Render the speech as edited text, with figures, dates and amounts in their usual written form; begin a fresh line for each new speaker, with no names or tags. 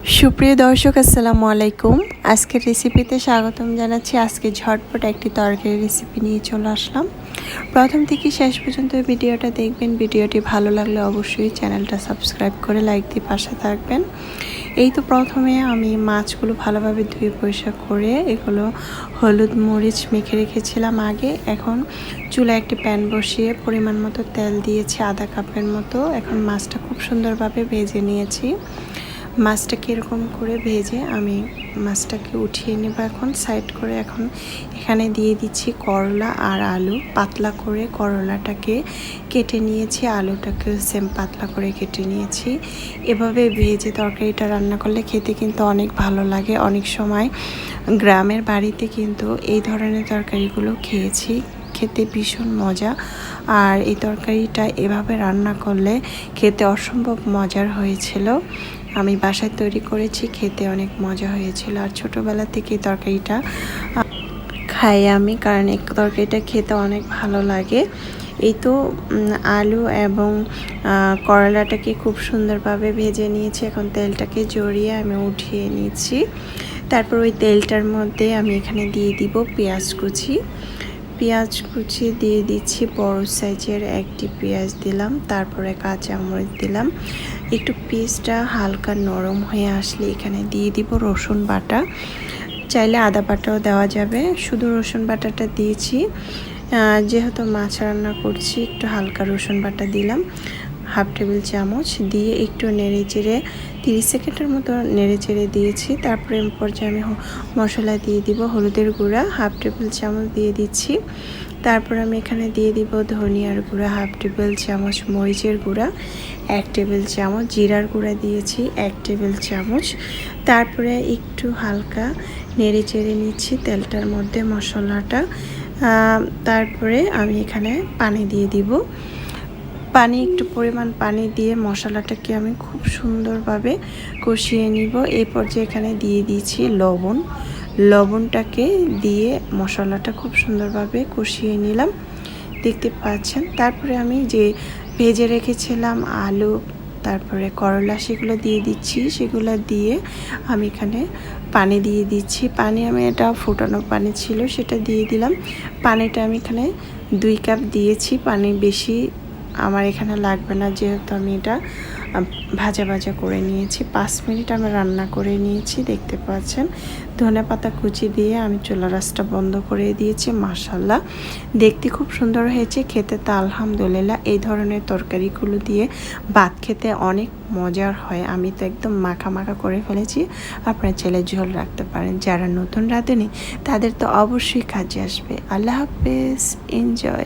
সুপ্রিয় দর্শক আসসালামু আলাইকুম। আজকের রেসিপিতে স্বাগতম জানাচ্ছি। আজকে ঝটপট একটি তরকারি রেসিপি নিয়ে চলে আসলাম। প্রথম থেকে শেষ পর্যন্ত ভিডিওটা দেখবেন। ভিডিওটি ভালো লাগলে অবশ্যই চ্যানেলটা সাবস্ক্রাইব করে লাইক দিয়ে পাশে থাকবেন। এই তো প্রথমে আমি মাছগুলো ভালোভাবে ধুয়ে পরিষ্কার করে এগুলো হলুদ মরিচ মেখে রেখেছিলাম আগে। এখন চুলায় একটি প্যান বসিয়ে পরিমাণ মতো তেল দিয়েছি আধা কাপের মতো। এখন মাছটা খুব সুন্দরভাবে ভেজে নিয়েছি। মাছটাকে এরকম করে ভেজে আমি মাছটাকে উঠিয়ে নেব এখন সাইড করে। এখন এখানে দিয়ে দিচ্ছি করলা আর আলু। পাতলা করে করলাটাকে কেটে নিয়েছি, আলুটাকে সেম পাতলা করে কেটে নিয়েছি। এভাবে ভেজে তরকারিটা রান্না করলে খেতে কিন্তু অনেক ভালো লাগে। অনেক সময় গ্রামের বাড়িতে কিন্তু এই ধরনের তরকারিগুলো খেয়েছি, খেতে ভীষণ মজা। আর এই তরকারিটা এভাবে রান্না করলে খেতে অসম্ভব মজার হয়েছিল। আমি বাসায় তৈরি করেছি, খেতে অনেক মজা হয়েছিল। আর ছোটোবেলা থেকে তরকারিটা খাই আমি, কারণ এই তরকারিটা খেতে অনেক ভালো লাগে। এই তো আলু এবং করলাটাকে খুব সুন্দরভাবে ভেজে নিয়েছি। এখন তেলটাকে জড়িয়ে আমি উঠিয়ে নিয়েছি। তারপর ওই তেলটার মধ্যে আমি এখানে দিয়ে দিব পেঁয়াজ কুচি। পেঁয়াজ কুচি দিয়ে দিচ্ছি, বড় সাইজের একটি পেঁয়াজ দিলাম। তারপরে কাঁচামরিচ দিলাম। একটু পেঁয়াজটা হালকা নরম হয়ে আসলে এখানে দিয়ে দিব রসুন বাটা। চাইলে আদা বাটাও দেওয়া যাবে, শুধু রসুন বাটাটা দিয়েছি। যেহেতু মাছ রান্না করছি একটু হালকা রসুন বাটা দিলাম, হাফ টেবিল চামচ দিয়ে একটু নেড়ে চেড়ে 30 সেকেন্ডের মতো নেড়ে চেড়ে দিয়েছি। তারপরে পর্যায়ে আমি মশলা দিয়ে দিব। হলুদের গুঁড়া হাফ টেবিল চামচ দিয়ে দিচ্ছি। তারপর আমি এখানে দিয়ে দিব ধনিয়ার গুঁড়া হাফ টেবিল চামচ, মরিচের গুঁড়া 1 টেবিল চামচ, জিরার গুঁড়া দিয়েছি 1 টেবিল চামচ। তারপরে একটু হালকা নেড়ে চেড়ে নিচ্ছি তেলটার মধ্যে মশলাটা। তারপরে আমি এখানে পানি দিয়ে দিব। একটু পরিমাণ পানি দিয়ে মশলাটাকে আমি খুব সুন্দরভাবে কষিয়ে নিব। এই পর্যায়ে এখানে দিয়ে দিয়েছি লবণটাকে দিয়ে মশলাটা খুব সুন্দরভাবে কষিয়ে নিলাম, দেখতে পাচ্ছেন। তারপরে আমি যে ভেজে রেখেছিলাম আলু তারপরে করলা সেগুলো দিয়ে দিচ্ছি। সেগুলো দিয়ে আমি এখানে পানি দিয়ে দিচ্ছি। আমি এটা ফুটানো পানি ছিল সেটা দিয়ে দিলাম। পানিটা আমি এখানে 2 কাপ দিয়েছি। পানি বেশি আমার এখানে লাগবে না, যেহেতু আমি এটা ভাজা করে নিয়েছি। 5 মিনিট আমি রান্না করে নিয়েছি, দেখতে পাচ্ছেন। ধনেপাতা কুচি দিয়ে আমি চুলার আঁচটা বন্ধ করে দিয়েছি। মাশাআল্লাহ, দেখতে খুব সুন্দর হয়েছে, খেতে তো আলহামদুলিল্লাহ। এই ধরনের তরকারিগুলো দিয়ে ভাত খেতে অনেক মজার হয়। আমি তো একদম মাখা করে ফেলেছি। আপনার ছেলে ঝোল রাখতে পারেন। যারা নতুন রাঁধুনি তাদের তো অবশ্যই কাজে আসবে। আল্লাহ হাফেজ, এনজয়।